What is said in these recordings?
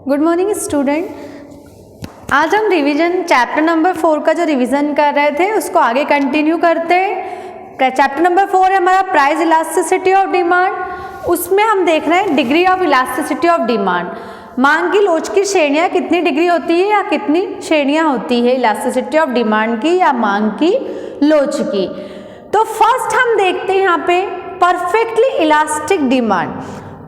Good morning student. आज हम revision chapter number 4 का जो रिवीजन कर रहे थे उसको आगे कंटिन्यू करते हैं। चैप्टर नंबर 4 है हमारा प्राइस इलास्टिसिटी ऑफ डिमांड। उसमें हम देख रहे हैं degree of elasticity of demand. मांग की लोच की श्रेणियाँ कितनी डिग्री होती है या कितनी श्रेणियाँ होती है इलास्टिसिटी ऑफ डिमांड की या मांग की लोच की। तो फर्स्ट हम देखते हैं यहाँ पे perfectly elastic demand.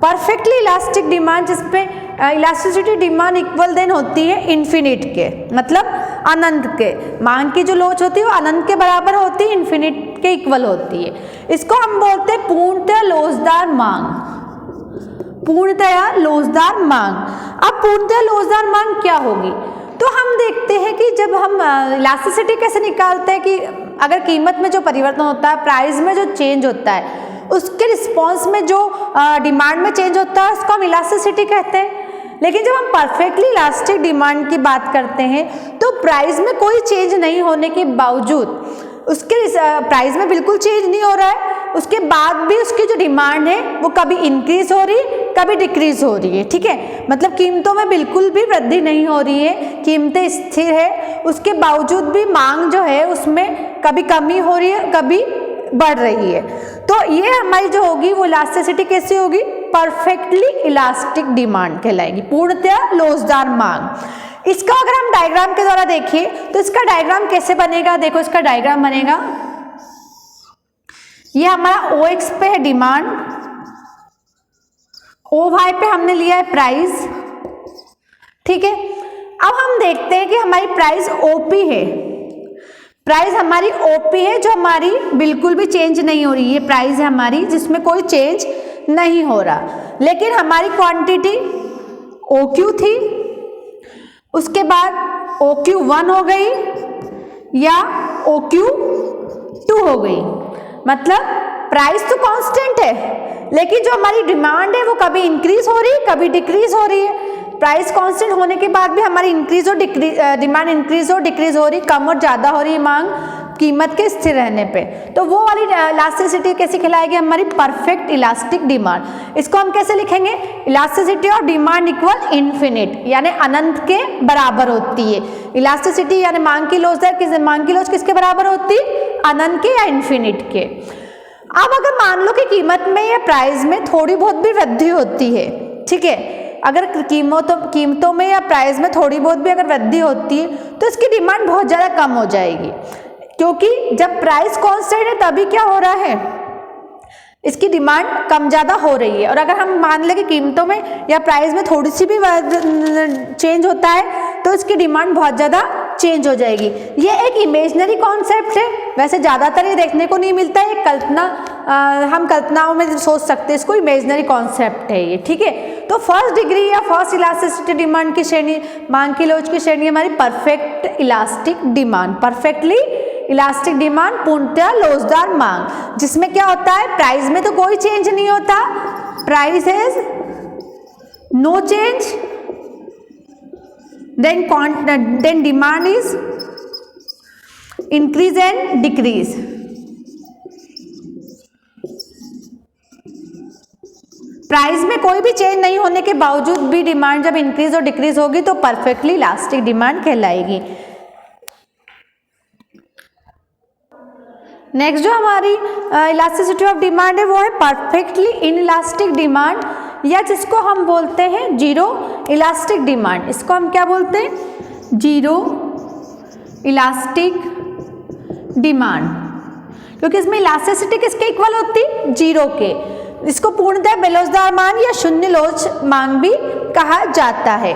Perfectly elastic demand जिसपे इलास्टिसिटी डिमांड इक्वल देन होती है इन्फिनिट के, मतलब अनंत के। मांग की जो लोच होती है वो अनंत के बराबर होती है, इन्फिनिट के इक्वल होती है। इसको हम बोलते हैं पूर्णतया लोचदार मांग। पूर्णतया लोचदार मांग। अब पूर्णतया लोचदार मांग क्या होगी, तो हम देखते हैं कि जब हम इलास्टिसिटी कैसे निकालते हैं कि अगर कीमत में जो परिवर्तन होता है, प्राइस में जो चेंज होता है, उसके रिस्पॉन्स में जो डिमांड में चेंज होता है उसको हम इलास्टिसिटी कहते हैं। लेकिन जब हम परफेक्टली इलास्टिक डिमांड की बात करते हैं तो प्राइस में कोई चेंज नहीं होने के बावजूद, उसके प्राइस में बिल्कुल चेंज नहीं हो रहा है, उसके बाद भी उसकी जो डिमांड है वो कभी इंक्रीज हो रही है कभी डिक्रीज हो रही है। ठीक है, मतलब कीमतों में बिल्कुल भी वृद्धि नहीं हो रही है, कीमतें स्थिर है, उसके बावजूद भी मांग जो है उसमें कभी कमी हो रही है कभी बढ़ रही है। तो ये हमारी जो होगी वो इलास्टिसिटी कैसी होगी, परफेक्टली इलास्टिक डिमांड कहलाएगी, पूर्णतया लोचदार मांग। इसका अगर हम डायग्राम के द्वारा देखें तो इसका डायग्राम कैसे बनेगा, देखो इसका डायग्राम बनेगा, ये हमारा OX पे है डिमांड, OY पे हमने लिया है प्राइस। ठीक है, अब हम देखते हैं कि हमारी प्राइस OP है, प्राइस हमारी OP है जो हमारी बिल्कुल भी चेंज नहीं हो रही है, प्राइस है हमारी जिसमें कोई चेंज नहीं हो रहा। लेकिन हमारी क्वांटिटी OQ थी, उसके बाद OQ1 हो गई या OQ2 हो गई, मतलब प्राइस तो कांस्टेंट है लेकिन जो हमारी डिमांड है वो कभी इंक्रीज हो रही है कभी डिक्रीज हो रही है। प्राइस कांस्टेंट होने के बाद भी हमारी इंक्रीज और डिमांड इंक्रीज और डिक्रीज हो रही, कम और ज़्यादा हो रही है मांग कीमत के स्थिर रहने पे। तो वो वाली इलास्टिसिटी कैसे कहलाएगी, हमारी परफेक्ट इलास्टिक डिमांड। इसको हम कैसे लिखेंगे, elasticity of demand equal infinite, यानी अनंत के बराबर होती है। इलास्टिसिटी यानी मांग की लोच किसके बराबर होती है, अनंत के या इन्फिनिट के। अब अगर मान लो कि कीमत में या प्राइस में थोड़ी बहुत भी वृद्धि होती है, ठीक है, अगर कीमतों में या प्राइस में थोड़ी बहुत भी अगर वृद्धि होती है तो इसकी डिमांड बहुत ज़्यादा कम हो जाएगी, क्योंकि जब प्राइस कांस्टेंट है तभी क्या हो रहा है, इसकी डिमांड कम ज़्यादा हो रही है। और अगर हम मान लें कि कीमतों में या प्राइस में थोड़ी सी भी चेंज होता है तो इसकी डिमांड बहुत ज़्यादा चेंज हो जाएगी। ये एक इमेजिनरी कॉन्सेप्ट है, वैसे ज़्यादातर ये देखने को नहीं मिलता है, कल्पना हम कल्पनाओं में सोच सकते हैं, इसको इमेजिनरी कॉन्सेप्ट है ये। ठीक है, तो फर्स्ट डिग्री या फर्स्ट इलास्टिसिटी डिमांड की श्रेणी, मांग की लोच की श्रेणी हमारी perfect elastic demand. Perfectly elastic demand पूर्णतया लोचदार मांग, जिसमें क्या होता है, प्राइस में तो कोई चेंज नहीं होता, price is no change, then demand is increase and decrease। Price में कोई भी चेंज नहीं होने के बावजूद भी डिमांड जब इंक्रीज और डिक्रीज होगी तो परफेक्टली इलास्टिक डिमांड कहलाएगी। नेक्स्ट जो हमारी इलास्टिसिटी ऑफ डिमांड है वो है परफेक्टली इनइलास्टिक डिमांड, या जिसको हम बोलते हैं जीरो इलास्टिक डिमांड। इसको हम क्या बोलते हैं, जीरो इलास्टिक डिमांड, क्योंकि इसमें इलास्टिसिटी किसके इक्वल होती, जीरो के। इसको पूर्णतः बेलोचदार मांग या शून्य लोच मांग भी कहा जाता है।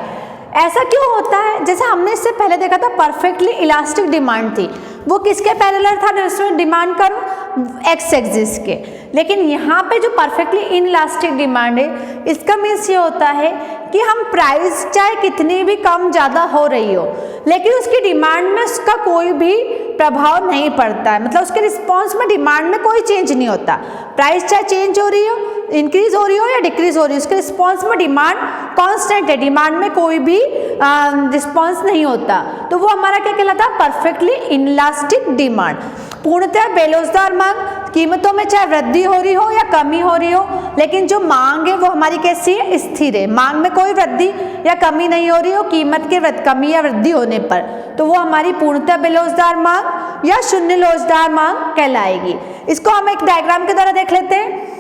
ऐसा क्यों होता है, जैसे हमने इससे पहले देखा था परफेक्टली इलास्टिक डिमांड थी, वो किसके पैरेलल था, जिसमें डिमांड कर्व एक्स एक्सिस के। लेकिन यहाँ पे जो परफेक्टली इनइलास्टिक डिमांड है, इसका मीन्स ये होता है कि हम प्राइस चाहे कितनी भी कम ज़्यादा हो रही हो लेकिन उसकी डिमांड में उसका कोई भी प्रभाव नहीं पड़ता है, मतलब उसके रिस्पॉन्स में डिमांड में कोई चेंज नहीं होता। प्राइस चाहे चेंज हो रही हो, इंक्रीज हो रही हो या डिक्रीज हो रही हो, उसके रिस्पॉन्स में डिमांड कांस्टेंट है, डिमांड में कोई भी रिस्पॉन्स नहीं होता। तो वो हमारा क्या कहलाता है, परफेक्टली इनइलास्टिक डिमांड। पूर्णतः बेलोचदार मांग कीमतों में चाहे वृद्धि हो रही हो या कमी हो रही हो, लेकिन जो मांग है वो हमारी कैसी है, स्थिर है। मांग में कोई वृद्धि या कमी नहीं हो रही हो कीमत के कमी या वृद्धि होने पर, तो वो हमारी पूर्णतः बेलोजदार मांग या शून्य लोजदार मांग कहलाएगी। इसको हम एक डायग्राम के द्वारा देख लेते हैं।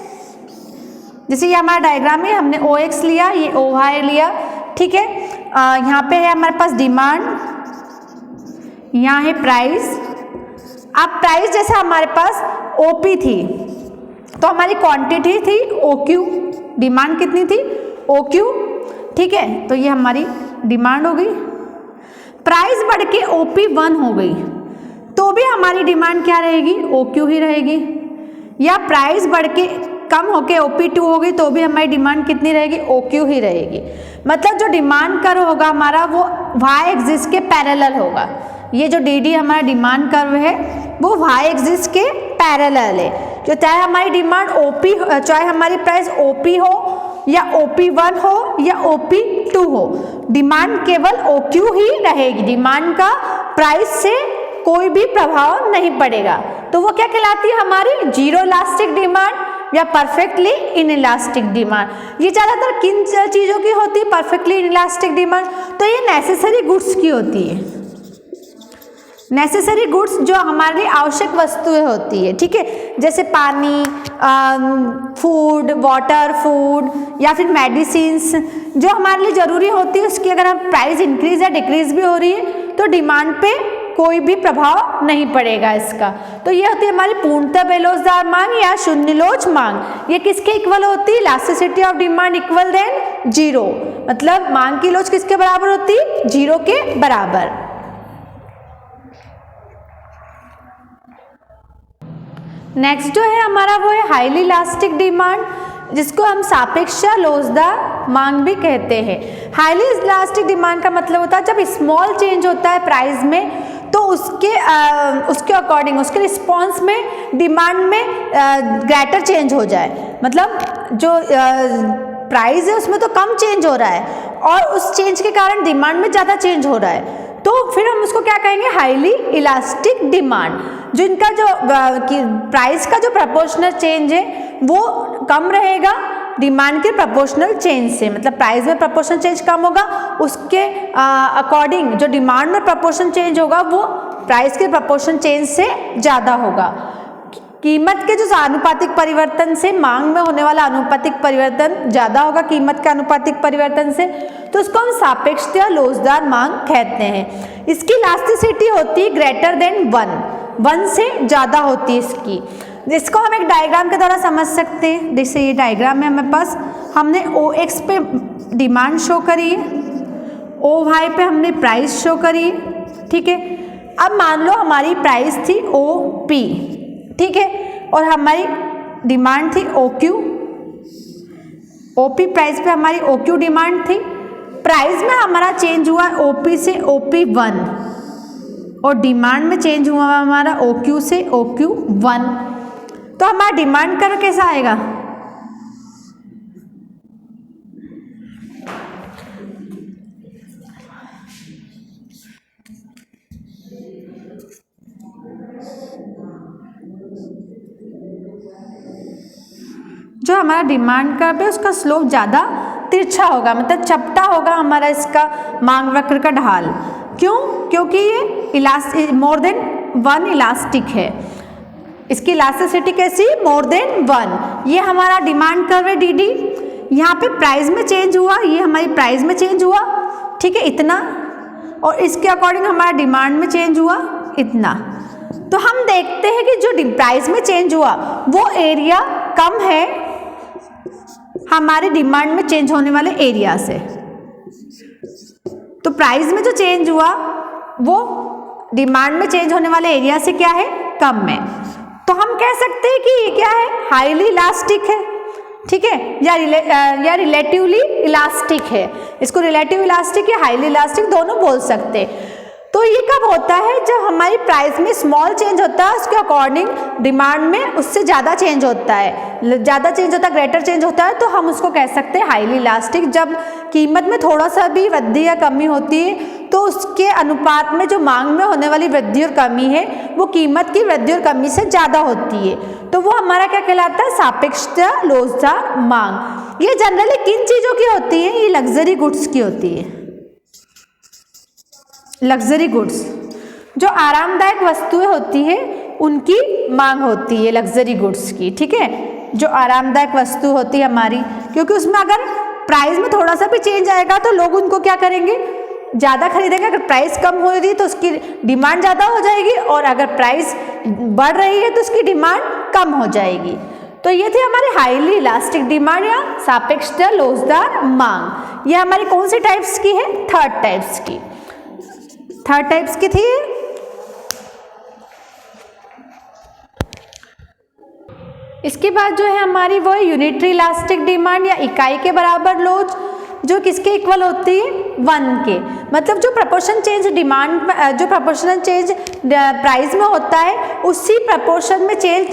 जैसे ये हमारा डायग्राम है, हमने OX लिया, ये OY लिया, ठीक है। यहाँ पे है हमारे पास डिमांड, यहाँ है प्राइस। अब प्राइस जैसे हमारे पास OP थी तो हमारी क्वांटिटी थी OQ, डिमांड कितनी थी OQ, ठीक है। तो ये हमारी डिमांड हो गई। प्राइस बढ़ के OP1 हो गई तो भी हमारी डिमांड क्या रहेगी, OQ ही रहेगी। या प्राइस बढ़ के कम होके OP2 हो गई तो भी हमारी डिमांड कितनी रहेगी, OQ ही रहेगी। मतलब जो डिमांड कर्व होगा हमारा वो y एक्सिस के पैरेलल होगा। ये जो DD हमारा डिमांड कर्व है वो y एक्सिस के पैरेलल है। जो चाहे हमारी डिमांड OP, चाहे हमारी प्राइस OP हो या OP1 हो या OP2 हो, डिमांड केवल OQ ही रहेगी। डिमांड का प्राइस से कोई भी प्रभाव नहीं पड़ेगा। तो वो क्या कहलाती है, हमारी जीरो इलास्टिक डिमांड या परफेक्टली इनइलास्टिक डिमांड। ये ज़्यादातर किन चीज़ों की होती है, परफेक्टली इनइलास्टिक डिमांड? तो ये नेसेसरी गुड्स की होती है। नेसेसरी गुड्स जो हमारे लिए आवश्यक वस्तुएं होती है, ठीक है, जैसे पानी, फूड, वाटर, फूड या फिर मेडिसिन्स जो हमारे लिए ज़रूरी होती है, उसकी अगर हम प्राइस इंक्रीज या डिक्रीज भी हो रही है तो डिमांड पे कोई भी प्रभाव नहीं पड़ेगा इसका। तो ये होती है हमारी पूर्णतः बेलोजदार मांग या शून्य लोच मांग। ये किसके इक्वल होती है, elasticity of demand equal than zero. मतलब मांग की लोच किसके बराबर होती है, जीरो के बराबर। नेक्स्ट जो है हमारा वो है हाईली इलास्टिक डिमांड, जिसको हम सापेक्ष लोचदार मांग भी कहते हैं। हाईली इलास्टिक डिमांड का मतलब होता है जब स्मॉल चेंज होता है प्राइस में तो उसके अकॉर्डिंग, उसके रिस्पॉन्स में डिमांड में ग्रेटर चेंज हो जाए। मतलब जो प्राइस है उसमें तो कम चेंज हो रहा है और उस चेंज के कारण डिमांड में ज़्यादा चेंज हो रहा है, तो फिर हम उसको क्या कहेंगे, हाईली इलास्टिक डिमांड। जो इनका जो प्राइस का जो प्रपोर्शनल चेंज है वो कम रहेगा डिमांड के प्रपोर्शनल चेंज से। मतलब प्राइस में प्रपोर्शनल चेंज कम होगा, उसके अकॉर्डिंग जो डिमांड में प्रपोर्शन चेंज होगा वो प्राइस के प्रपोर्शन चेंज से ज़्यादा होगा। कीमत के जो आनुपातिक परिवर्तन से मांग में होने वाला आनुपातिक परिवर्तन ज़्यादा होगा कीमत के आनुपातिक परिवर्तन से, तो उसको हम सापेक्षता लोचदार मांग कहते हैं। इसकी इलास्टिसिटी होती है ग्रेटर देन 1 से ज़्यादा होती है इसकी। जिसको हम एक डायग्राम के द्वारा समझ सकते हैं। जैसे ये डायग्राम है हमारे पास, हमने OX पे डिमांड शो करी है, OY पे हमने प्राइस शो करी है, ठीक है। अब मान लो हमारी प्राइस थी OP, ठीक है, और हमारी डिमांड थी OQ। OP प्राइस पे हमारी OQ डिमांड थी। प्राइस में हमारा चेंज हुआ OP से OP1 और डिमांड में चेंज हुआ हमारा OQ से OQ1। तो हमारा डिमांड कर्व कैसा आएगा, जो हमारा डिमांड कर्व है उसका स्लोप ज़्यादा तिरछा होगा, मतलब चपटा होगा हमारा इसका मांग वक्र का ढाल। क्यों? क्योंकि ये मोर देन 1 इलास्टिक है। इसकी इलास्टिसिटी कैसी, मोर देन 1। ये हमारा डिमांड कर्व है DD। यहाँ पे प्राइस में चेंज हुआ, ये हमारी प्राइस में चेंज हुआ, ठीक है, इतना, और इसके अकॉर्डिंग हमारा डिमांड में चेंज हुआ इतना। तो हम देखते हैं कि जो प्राइस में चेंज हुआ वो एरिया कम है हमारे डिमांड में चेंज होने वाले एरिया से। तो प्राइस में जो चेंज हुआ वो डिमांड में चेंज होने वाले एरिया से क्या है, कम है। तो हम कह सकते हैं कि ये क्या है, हाईली इलास्टिक है, ठीक है, या रिलेटिवली इलास्टिक है। इसको रिलेटिव इलास्टिक या हाईली इलास्टिक दोनों बोल सकते हैं। तो ये कब होता है, जब हमारी प्राइस में स्मॉल चेंज होता है उसके अकॉर्डिंग डिमांड में उससे ज़्यादा चेंज होता है, ज़्यादा चेंज होता है, ग्रेटर चेंज होता है, तो हम उसको कह सकते हैं हाईली इलास्टिक। जब कीमत में थोड़ा सा भी वृद्धि या कमी होती है तो उसके अनुपात में जो मांग में होने वाली वृद्धि और कमी है वो कीमत की वृद्धि और कमी से ज़्यादा होती है, तो वो हमारा क्या कहलाता है, सापेक्षता लोचदार मांग। ये जनरली किन चीज़ों की होती है, ये लग्जरी गुड्स की होती है। लग्जरी गुड्स जो आरामदायक वस्तुएं होती है उनकी मांग होती है लग्जरी गुड्स की, ठीक है। जो आरामदायक वस्तु होती है हमारी, क्योंकि उसमें अगर प्राइस में थोड़ा सा भी चेंज आएगा तो लोग उनको क्या करेंगे, ज़्यादा खरीदेंगे। अगर प्राइस कम हो रही है तो उसकी डिमांड ज़्यादा हो जाएगी, और अगर प्राइस बढ़ रही है तो उसकी डिमांड कम हो जाएगी। तो ये थी हमारी हाईली इलास्टिक डिमांड या सापेक्षता लोचदार मांग। ये हमारी कौन सी टाइप्स की है, थर्ड टाइप्स की, थर्ड टाइप्स की थी। इसके बाद जो है हमारी वो है यूनिटरी इलास्टिक डिमांड या इकाई के बराबर लोच, जो किसके इक्वल होती है, 1 के। मतलब जो प्रपोर्शन चेंज डिमांड, जो प्रपोर्शनल चेंज प्राइस में होता है उसी प्रपोर्शन में चेंज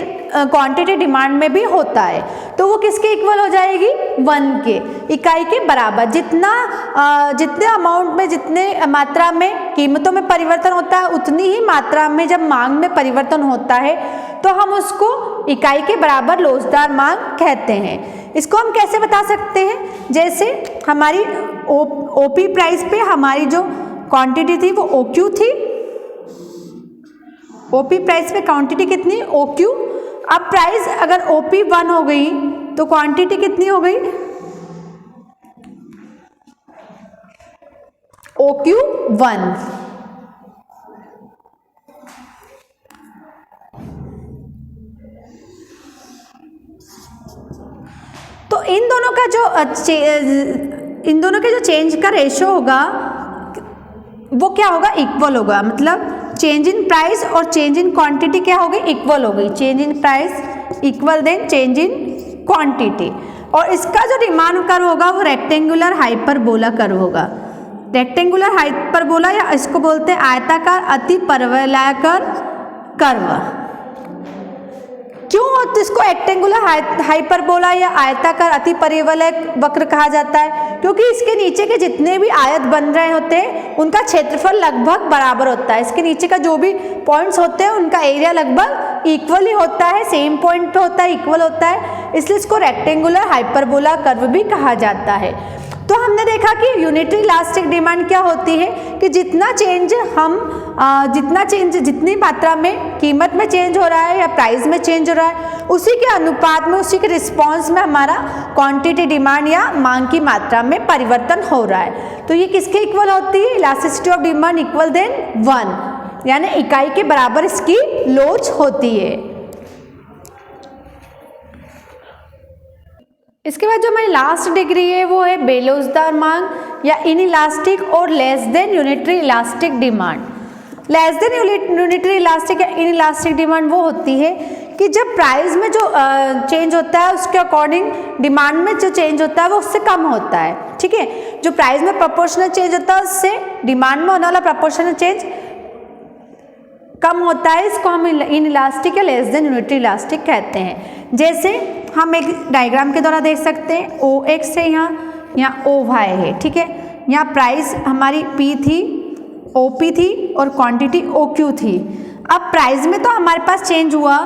क्वांटिटी डिमांड में भी होता है, तो वो किसके इक्वल हो जाएगी, 1 के, इकाई के बराबर। जितने अमाउंट में, जितने मात्रा में कीमतों में परिवर्तन होता है उतनी ही मात्रा में जब मांग में परिवर्तन होता है तो हम उसको इकाई के बराबर लोचदार मांग कहते हैं। इसको हम कैसे बता सकते हैं, जैसे हमारी ओपी प्राइस पे हमारी जो क्वांटिटी थी वो ओक्यू थी, ओपी प्राइस पे क्वांटिटी कितनी, ओक्यू। अब प्राइस अगर ओपी 1 हो गई तो क्वांटिटी कितनी हो गई, ओक्यू 1। तो इन दोनों के जो चेंज का रेशो होगा वो क्या होगा, इक्वल होगा। मतलब चेंज इन प्राइस और चेंज इन क्वांटिटी क्या हो गई, इक्वल हो गई। Change in price equal then change in quantity. और इसका जो डिमांड कर्व होगा वो रेक्टेंगुलर हाइपरबोला कर्व होगा। रेक्टेंगुलर हाइपरबोला या इसको बोलते हैं आयताकार अति परवलयाकार कर्व। क्यों इसको रेक्टेंगुलर हाइपरबोला या आयताकार अति परिवलय वक्र कहा जाता है, क्योंकि इसके नीचे के जितने भी आयत बन रहे होते हैं उनका क्षेत्रफल लगभग बराबर होता है। इसके नीचे का जो भी पॉइंट्स होते हैं उनका एरिया लगभग इक्वल ही होता है, सेम पॉइंट होता है, इक्वल होता है, इसलिए इसको रेक्टेंगुलर हाइपरबोला कर्व भी कहा जाता है। तो हमने देखा कि यूनिटरी इलास्टिक डिमांड क्या होती है कि जितनी मात्रा में कीमत में चेंज हो रहा है या प्राइस में चेंज हो रहा है उसी के अनुपात में, उसी के रिस्पॉन्स में हमारा क्वांटिटी डिमांड या मांग की मात्रा में परिवर्तन हो रहा है। तो ये किसके इक्वल होती है, elasticity of demand equal then 1, यानी इकाई के बराबर इसकी लोच होती है। इसके बाद जो हमारी लास्ट डिग्री है वो है बेलोचदार मांग या इनइलास्टिक और less than unitary elastic demand. Less than unitary elastic या इनइलास्टिक डिमांड वो होती है कि जब प्राइस में जो चेंज होता है उसके अकॉर्डिंग डिमांड में जो चेंज होता है वो उससे कम होता है, ठीक है। जो प्राइस में प्रोपोर्शनल चेंज होता है उससे डिमांड में होने वाला प्रोपोर्शनल चेंज कम होता है, इसको हम इनइलास्टिक या लेस देन यूनिटरी इलास्टिक कहते हैं। जैसे हम एक डायग्राम के द्वारा देख सकते हैं, ओ एक्स है यहाँ ओ वाई है, ठीक है। यहाँ प्राइस हमारी पी थी, ओ पी थी और क्वांटिटी ओ क्यू थी। अब प्राइस में तो हमारे पास चेंज हुआ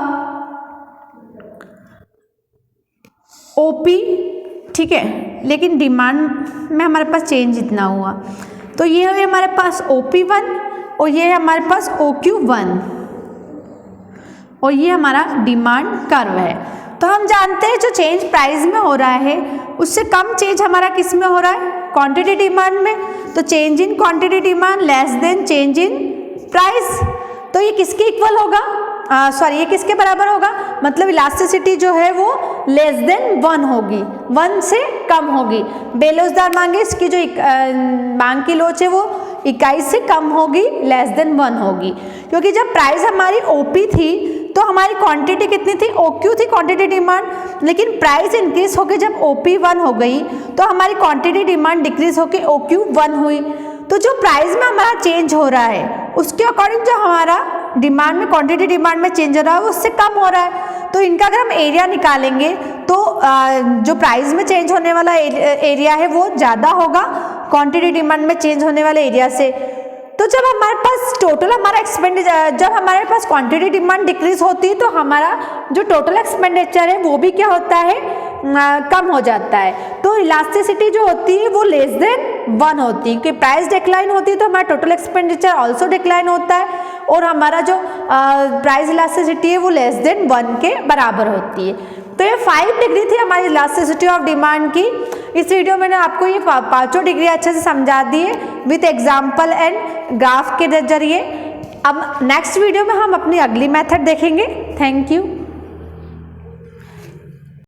ओ पी, ठीक है, लेकिन डिमांड में हमारे पास चेंज इतना हुआ। तो ये है हमारे पास ओ पी 1 और ये है हमारे पास ओ क्यू 1 और ये हमारा डिमांड कर्व है। तो हम जानते हैं जो चेंज प्राइस में हो रहा है उससे कम चेंज हमारा किस में हो रहा है, क्वांटिटी डिमांड में। तो change in quantity demand less than change in price. तो ये किसके इक्वल होगा, ये किसके बराबर होगा, मतलब इलास्टिसिटी जो है वो लेस देन 1 होगी, 1 से कम होगी। बेलोचदार मांग है, इसकी जो मांग की लोच है वो इकाई से कम होगी, लेस देन 1 होगी। क्योंकि जब प्राइस हमारी ओपी थी तो हमारी क्वांटिटी कितनी थी, ओक्यू थी क्वांटिटी डिमांड, लेकिन प्राइस इंक्रीज होकर जब ओपी 1 हो गई तो हमारी क्वांटिटी डिमांड डिक्रीज होकर ओक्यू 1 हुई। तो जो प्राइस में हमारा चेंज हो रहा है उसके अकॉर्डिंग जो हमारा डिमांड में, क्वांटिटी डिमांड में चेंज हो रहा है वो उससे कम हो रहा है। तो इनका अगर हम एरिया निकालेंगे तो जो प्राइस में चेंज होने वाला एरिया है वो ज़्यादा होगा क्वांटिटी डिमांड में चेंज होने वाले एरिया से। तो जब हमारे पास टोटल हमारा एक्सपेंडिचर, जब हमारे पास क्वांटिटी डिमांड डिक्रीज होती है तो हमारा जो टोटल एक्सपेंडिचर है वो भी क्या होता है, कम हो जाता है। तो इलास्टिसिटी जो होती है वो लेस देन 1 होती है, क्योंकि प्राइस डिक्लाइन होती है तो हमारा टोटल एक्सपेंडिचर ऑल्सो डिक्लाइन होता है, और हमारा जो प्राइस इलास्टिसिटी है वो लेस देन 1 के बराबर होती है। तो ये 5 डिग्री थी हमारी इलास्टिसिटी ऑफ डिमांड की। इस वीडियो में आपको ये 5 डिग्री अच्छे से समझा दिए विथ एग्जाम्पल एंड ग्राफ के जरिए। अब नेक्स्ट वीडियो में हम अपनी अगली मेथड देखेंगे। Thank you.